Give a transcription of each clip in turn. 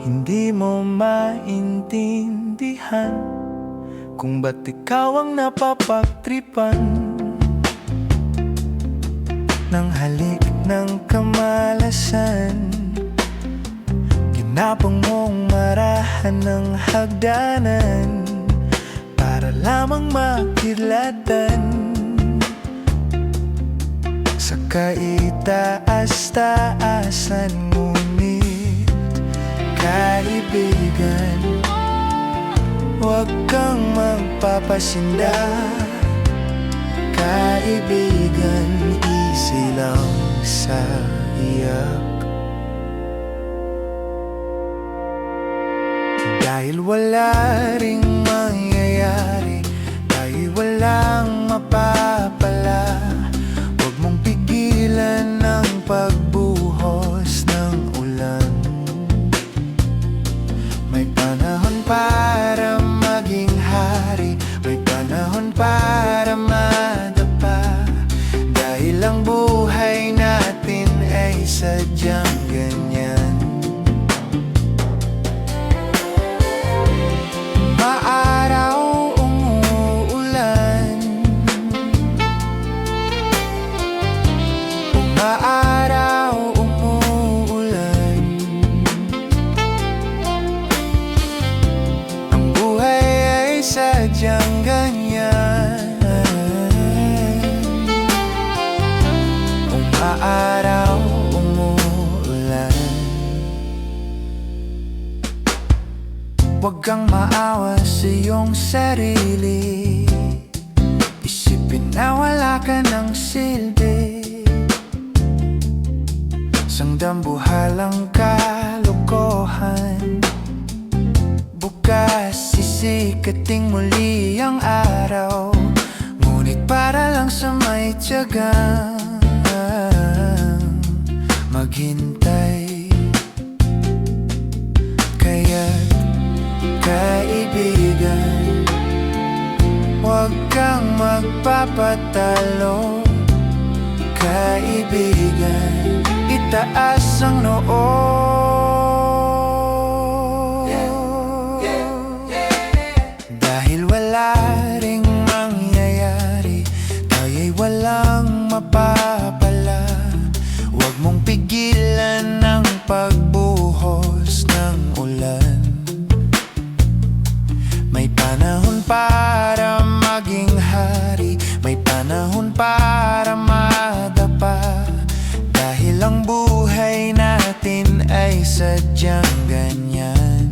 Hindi mo maintindihan kung ba't ikaw ang napapagtripan ng halik ng kamalasan. Ginapang mong marahan ng hagdanan para lamang makilatan sa kaitaas-taasan. Ngunit kaibigan, huwag kang magpapasinda. Kaibigan, easy lang sa iyak. Dahil wala ring mangyayari, dahil walang mapapala, huwag mong pigilan ang pagbuhos ng ulan. May panahon para maging hari, may panahon para madapa. Dahil ang buhay natin ay sadyang ganyan. Maaraw umuulan, maaraw umuulan. Ang buhay ay sadyang ganyan. Umaaraw, umuulan. Huwag kang maawa sa iyong sarili, isipin na wala ka ng silbi. Sangdambuhalang kalokohan, bukas sisikating muli ang araw. Ngunit para lang sa may tiyagang maghintay. Kaya't kaibigan, huwag kang magpapatalo. Kaibigan, itaas ang noo. Dahil wala ring mangyayari, tayo'y walang mapapala. Huwag mong pigilan ang pagbuhos ng ulan. May panahon para maging hari, may panahon para madapa. Dahil ang buhay natin ay sadyang ganyan.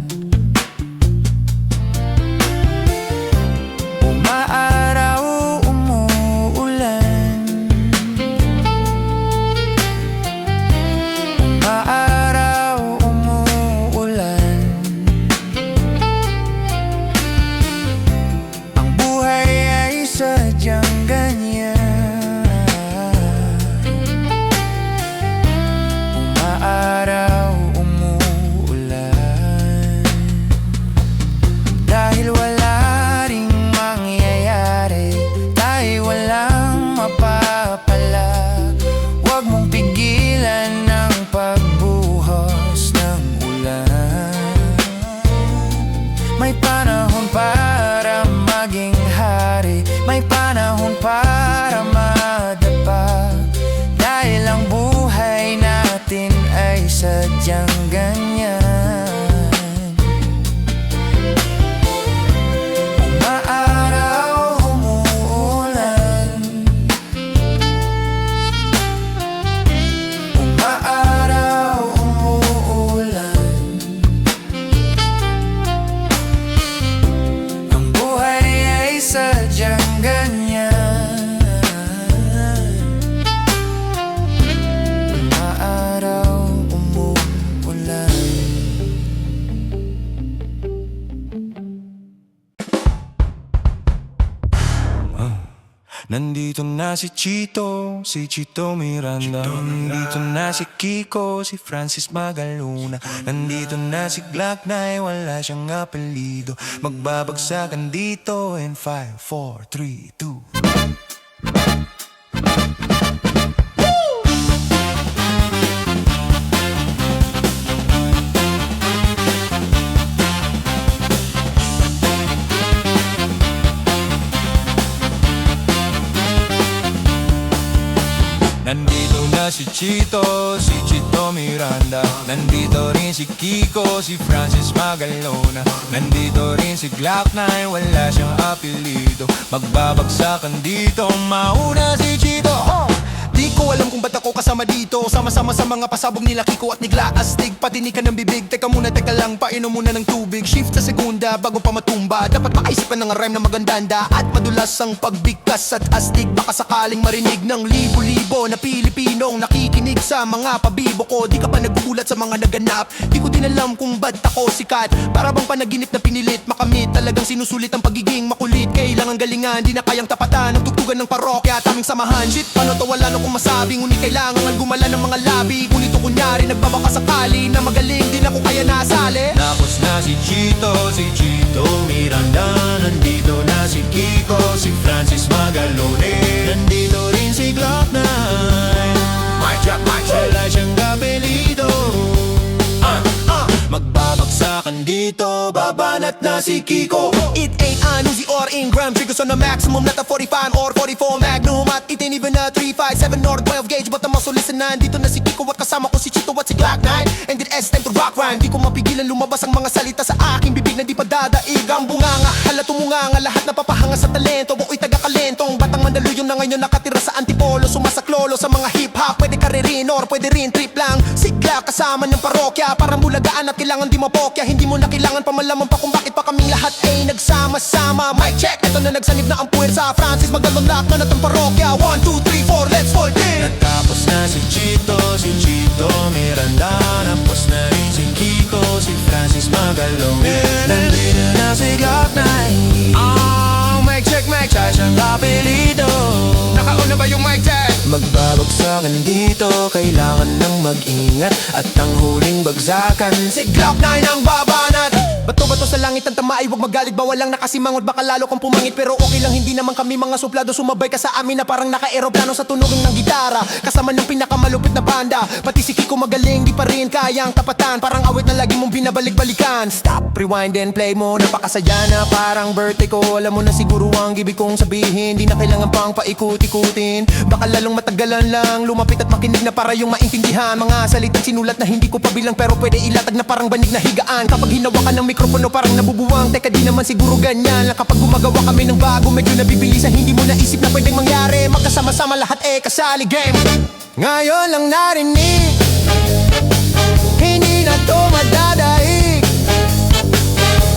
Umaaraw, umuulan. Umaaraw, umuulan. Ang buhay ay sadyang ganyan. Umaaraw, umuulan. Dahil wala ring mangyayari, dahil walang mapapala, huwag mong pigilan ang pagbuhos ng ulan. May panahon para maging hari, may panahon para madapa. Dahil ang buhay natin ay sadyang ganyan. Umaaraw, umuulan. Umaaraw, umuulan. Ang buhay ay sadyang ganyan. Umaaraw, umuulan. Nandito na si Chito Miranda. Nandito na si Kiko, si Francis Magaluna. Nandito na si Glock 9, wala siyang apelido. Magbabagsakan dito in 5, 4, 3, 2. na si Chito, si Chito Miranda. Nandito rin si Kiko, si Francis Magalona. Nandito rin si Glock 9, wala siyang apelido. Magbabagsakan dito, mauna si Chito. Di ko alam kung ba't ako kasama dito. Sama-sama sa mga pasabog nila Kiko at Nigla Astig. Patinig ka ng bibig, teka muna, teka lang, painom muna ng tubig. Shift sa segunda bago pa matumba. Dapat makaisip ka ng rhyme na magandanda. At madulas ang pagbigkas at astig. Baka sakaling marinig ng libo-libo na Pilipinong nakikinig sa mga pabibo ko. Di ka pa nagugulat sa mga naganap. Di ko din alam kung ba't ako sikat. Para bang panaginip na pinilit makamit. Talagang sinusulit ang pagiging makulit. Kailangan galingan, di na kayang tapatan. Ang tugtugan ng parokya, taming samahan. Shit, paano to, wala na kung masabi. Ngunit kailangan ang gumala ng mga labi. Ngunit to kunyari, nagbabaka sakali na magaling, di na ko kaya nasali. Nakos na si Chito Miranda. Nandito na si Kiko, si Francis Magalone. Nandito rin si Glock 9. Mic check, wala siyang apelido. Magbabagsakan dito, babanat na si Kiko. It ain't an Uzi or Ingram. Triggers on the maximum, not a 45 or 44 Magnum. At it ain't even a 357 or 12 gauge. But the muscle listen na, dito na si Kiko at kasama ko si Chito at si Glock 9. And it S time to rock rhyme. Di ko mapigilan lumabas ang mga salita sa aking bibig na di pa dadaig. Ang bunganga, hala tumunganga, lahat napapahanga sa talento. Buko'y taga-kalentong, batang Mandaluyong na ngayon nakatira sa Antipolo. Sumasaklolo sa mga hip-hop, pwede ka rin or pwede rin trip lang. Si Glock kasama ng parokya, para mulagaan at kailangan di mapokya. Hindi mo na kailangan pa malaman pa kung bakit pa kaming lahat ay nagsama-sama. Mic check, eto na nagsanib na ang puwersa. Francis Magalona na natang parokya. 1, 2, 3, 4, let's fold in. Natapos na si Chito Miranda. Tapos na rin si Kiko, si Francis Magalone. Nandito na si Glock 9. Mic check, Wala siyang apelido. nakauna ba yung mic check? Magbabagsakan dito, kailangan ng mag-ingat. At ang huling bagsakan, Si Glock 9 ang babanat. Bato-bato sa langit ang tama ay huwag magalit. Bawal lang nakasimangot, baka lalo kang pumangit. Pero okay lang, hindi naman kami mga suplado. Sumabay ka sa amin na parang naka-aeroplano sa tunugin ng gitara. Kasama ng pinakamalupit na banda. Pati si Kiko magaling, di pa rin kayang tapatan. Parang awit na lagi mong binabalik-balikan. Stop, rewind and play mo. Napakasaya na parang birthday ko. Alam mo na siguro ang ibig kong sabihin. Di na kailangan pang paikut-ikutin. Baka lalong matagalan lang, lumapit at makinig na para yung maintindihan. Mga salitang sinulat na hindi ko pa bilang, pero pwede ilatag na parang banig na higaan. Kapag hinawakan ng mikropono parang nabubuwang. Teka, di naman siguro ganyan lang. Kapag gumagawa kami ng bago, medyo nabibilisan. Hindi mo naisip na pwedeng mangyari. Magkasama-sama lahat kasali game. Ngayon lang narinig, hindi na to madadaig.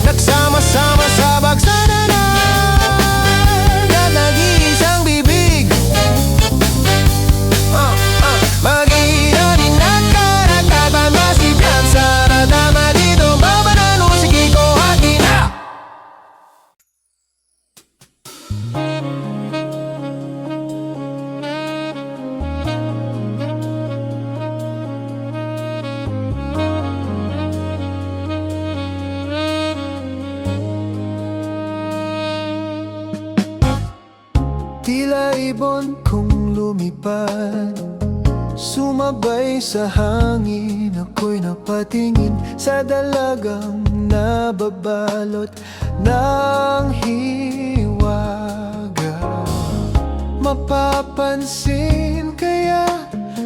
Nagsama-sama sa bagsanan at nag-iisang bibig. Mag-ina din at karakaba masibyan. Sa radama dito babanano si Kiko at Gina. Tila ibon kong lumipad, sumabay sa hangin. Ako'y napatingin sa dalagang nababalot ng hiwaga. Mapapansin kaya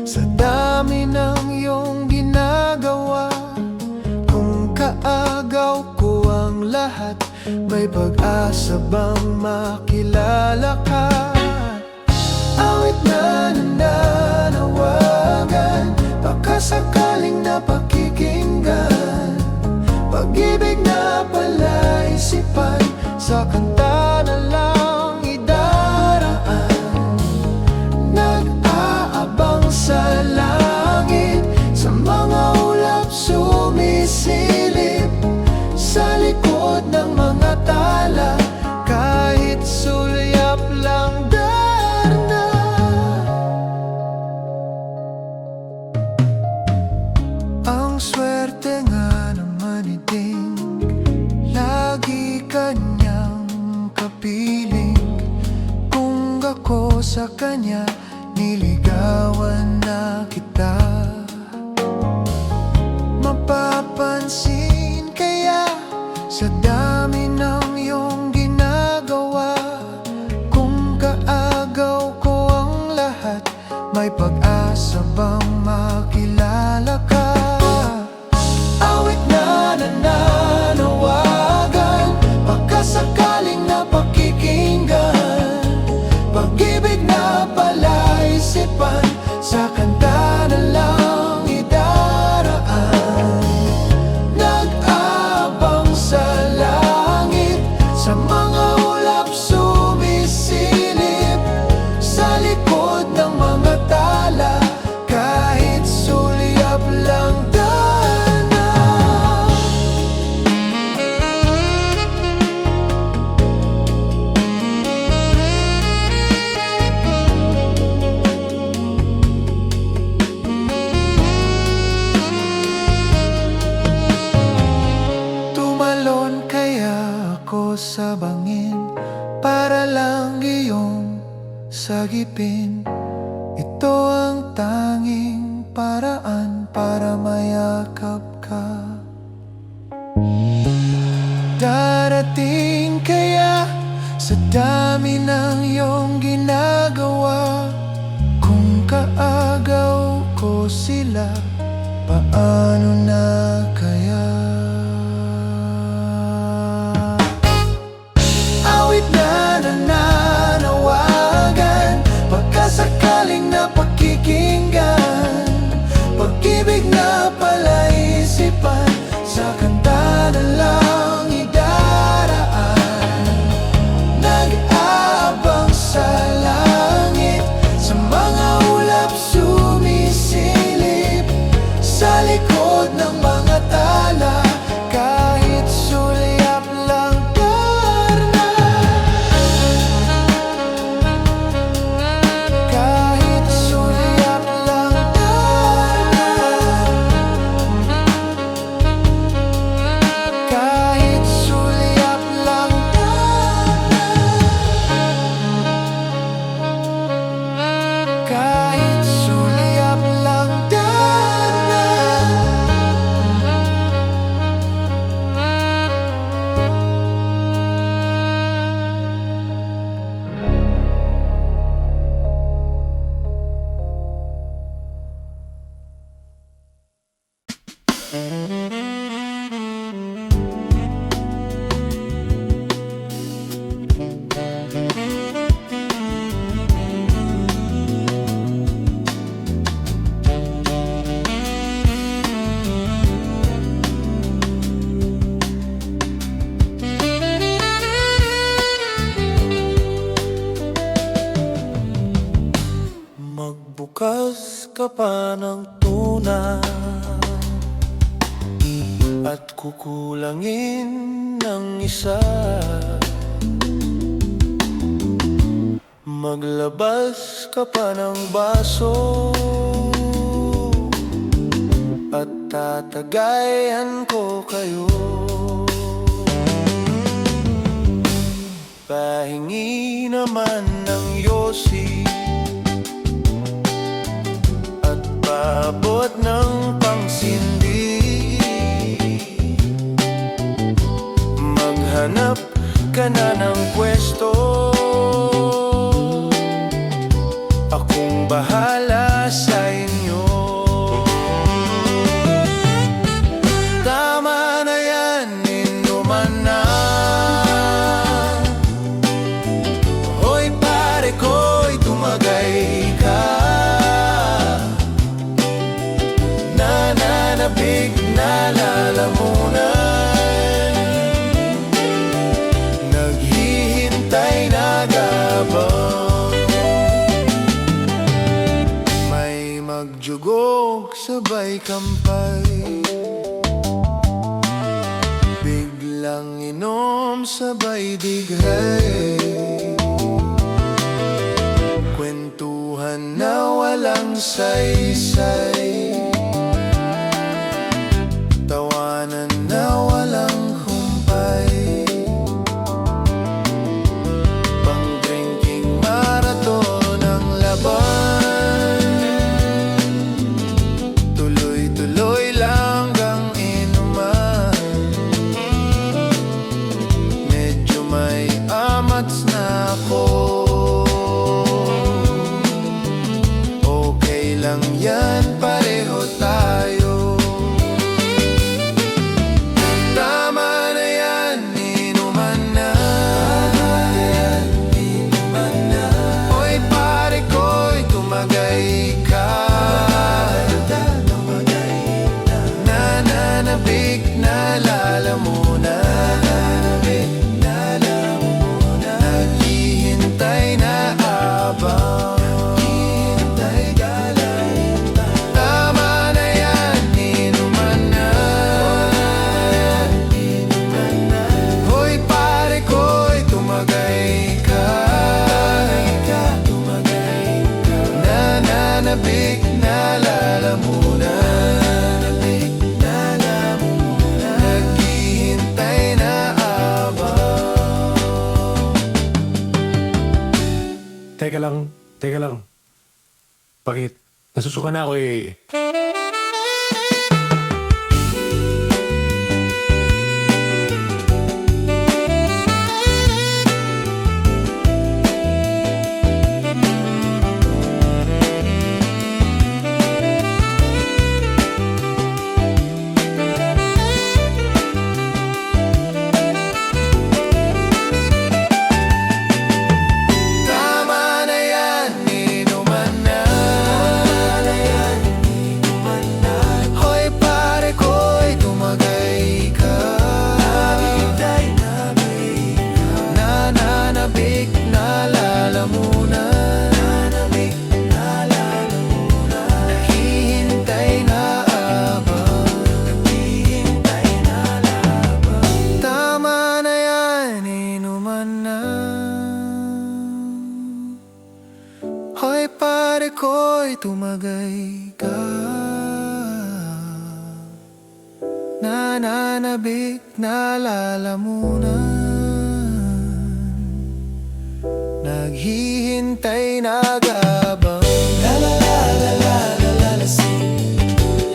sa dami ng iyong ginagawa, kung kaagaw ko ang lahat, may pag-asa bang makilala ka? Awit na nananawagan, baka sakaling napakikinggan. Pag-ibig na palaisipan, sa kanta na lang idaraan. Nag-aabang sa langit, sa mga ulap sumisilip. Sa likod ng mga tala, kahit sulyap lang darna. Ang swerte nga naman iting lagi kanyang kapiling. Kung ako sa kanya, niligawan na kita. Mapapansin kaya sa dami ng iyong ginagawa, kung kaagaw ko ang lahat, may pag-asa ba sagipin. Ito ang tanging paraan para mayakap ka. Darating kaya sa dami ng iyong ginagawa? Kung kaagaw ko sila, paano na kaya? Awit na nananawagan, pagkasakaling napakikinggan, pag-ibig na palaisipan, sa kanta na lang idaraan. Nag-aabang sa langit, sa mga ulap sumisilip, sa likod ng mga tala, kahit sulyap lang darna. Kahit sulyap lang darna. Kahit sulyap lang darna. Kahit sulyap lang darna. Magbukas ka pa ng tuna at kukulangin ng isa. Maglabas ka pa ng baso at tatagayan ko kayo. Pahingi naman ng yosi at paabot ng pangsindi. Maghanap ka na ng pwesto, akong bahala sa inyo. Tama na yan, inuman na. Hoy pare ko'y tumagay ka. Nananabig na lalamunan, naghihintay na gabang. May magjugok sabay kampay, biglang inom sabay dighay, kwentuhan na walang saysay, tawanan na walang humpay, pang-drinking marathon ang laban, tuloy-tuloy lang ang inuman. Medyo may amats na ako, okay lang yan pareho. Nasusuka na ako eh. Tama na yan, inuman na. Hoy pare ko'y tumagay ka. Nananabik na lalamunan. Naghihintay na abang. Tama na yan, inuman na. Hoy pare ko'y tumagay ka. Nananabik na lalamunan. Naghihintay na gabang. La la la la la la la la sing.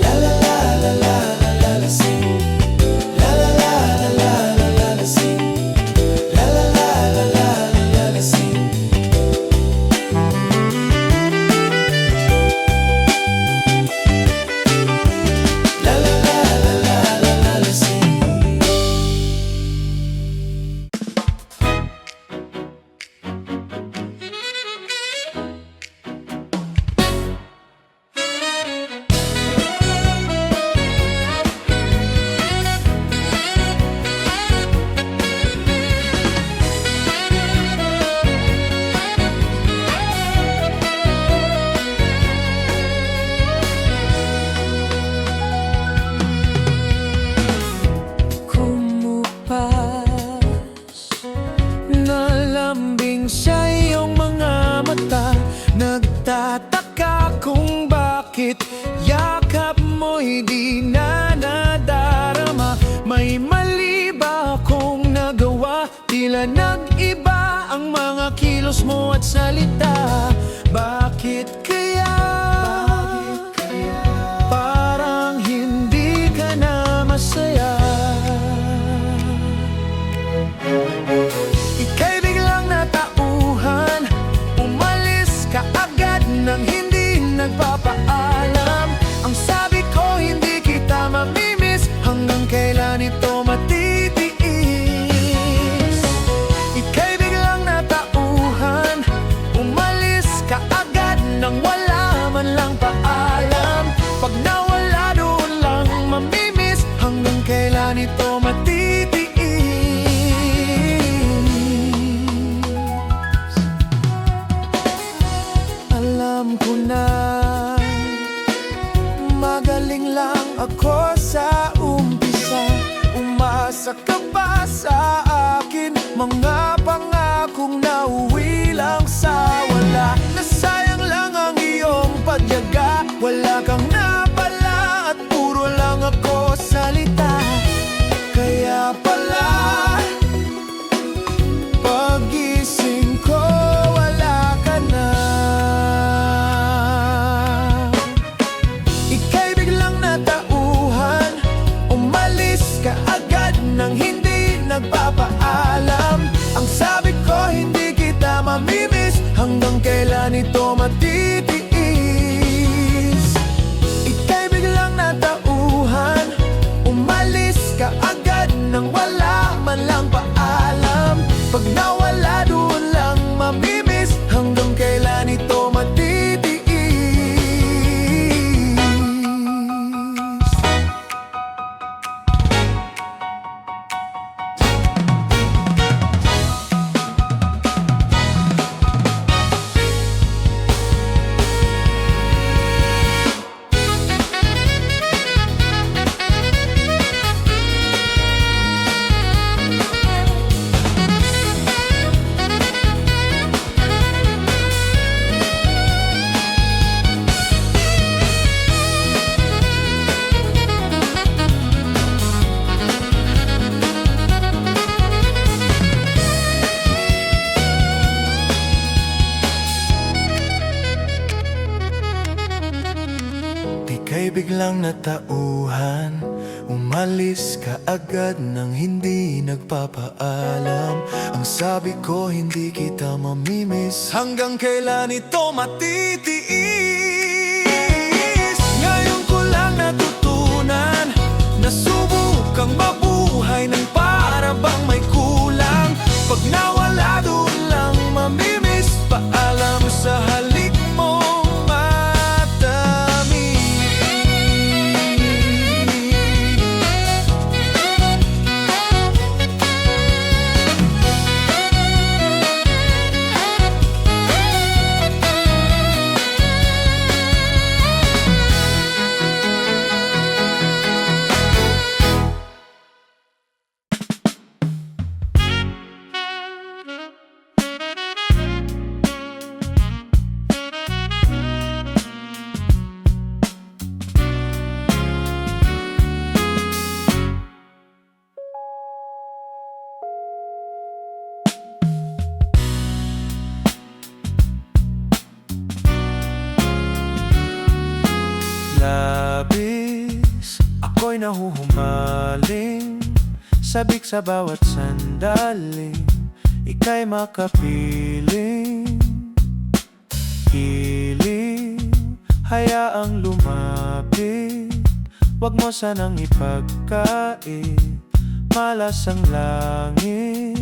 La la la la la la la la sing. La la la la la la la la sing. La la la la la la la la sing. La la la la la la la la sing. Kumupas Nalambing sa iyong mga mata. Nagtataka kung bakit yakap mo'y di na nadarama. May mali ba akong nagawa? Tila nag-iba ang mga kilos mo at salita. Bakit kaya? Parang hindi ka na masaya. Ika'y biglang natauhan. Umalis ka agad nang hindi nagpapaalam. Ang sabi ko hindi kita mamimiss. Hanggang kailan ito matitiis? Ika'y biglang natauhan. Umalis ka agad nang wala man lang paalam. Pag nawala doon lang mamimiss. Hanggang kailan ito matitiis? Alam ko na magaling lang ako sa umpisa. Umasa ka pa sa akin. Mga pangakong nauwi lang sa wala. Nasayang lang ang iyong pagyaga. Wala kang napala at puro lang ako salita. Kaya pala pagising ko wala ka na. Ika'y biglang natauhan. Umalis ka agad nang hindi nagpapaalam. Ang sabi ko hindi kita mamimiss. Hanggang kailan ito matitiis? Ika'y biglang natauhan. Umalis ka agad nang wala man lang paalam. Pag nawala doon lang mamimiss. Hanggang kailan ito matitiis? na tauhan, umalis ka agad nang hindi nagpapaalam. Ang sabi ko hindi kita mamimiss, hanggang kailan ito matitiis? Ngayon ko lang natutunan na subukang mabuhay ng para bang may kulang. Pag nawala doon lang mamimiss, paalam sa halik mong matamis. Labis, ako'y nahuhumaling, sabik sa bawat sandali, ika'y makapiling. Hiling, hayaang lumapit, wag mo sanang ipagkait, malas ang langit.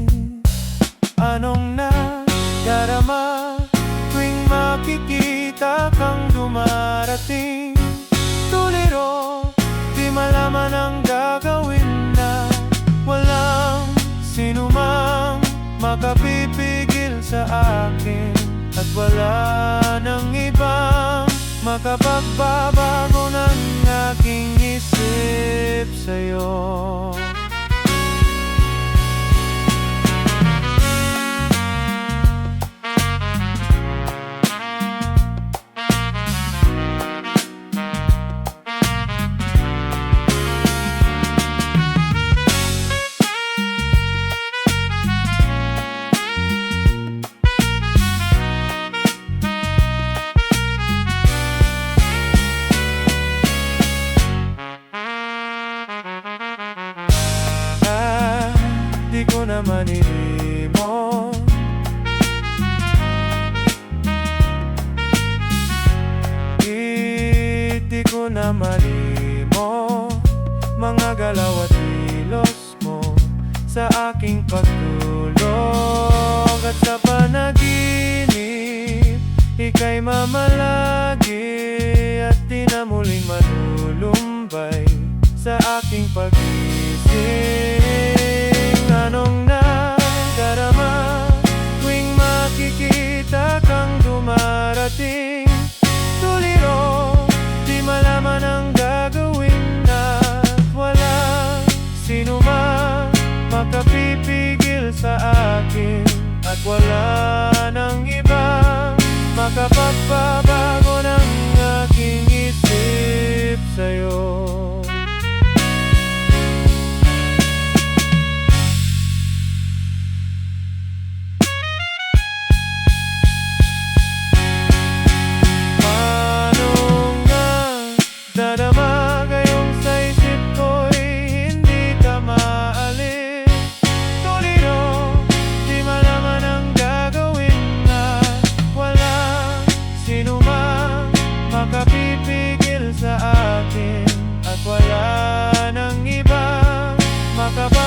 Anong nadarama tuwing makikita kang dumarating? Tuliro, di malaman ang gagawin na walang sinumang makapipigil sa akin, at wala nang ibang makapagbabago ng aking isip sa'yo. Di ko na manilimot, di ko na malimot mga galaw at kilos mo sa aking pagtulog. At sa panaginip, ika'y mamalagi at di na muling manulumbay sa aking pag-isip. Anong nadarama tuwing makikita kang dumarating? Tuliro, di malaman ang gagawin at walang sinumang makapipigil sa akin, at wala nang ibang makapagbabago ng aking isip sa'yo. Dadama ngayong sa isip ko'y hindi ka maalis. Tuliro, di malaman ang gagawin na walang sinumang makapipigil sa akin, at wala nang ibang makapagbabago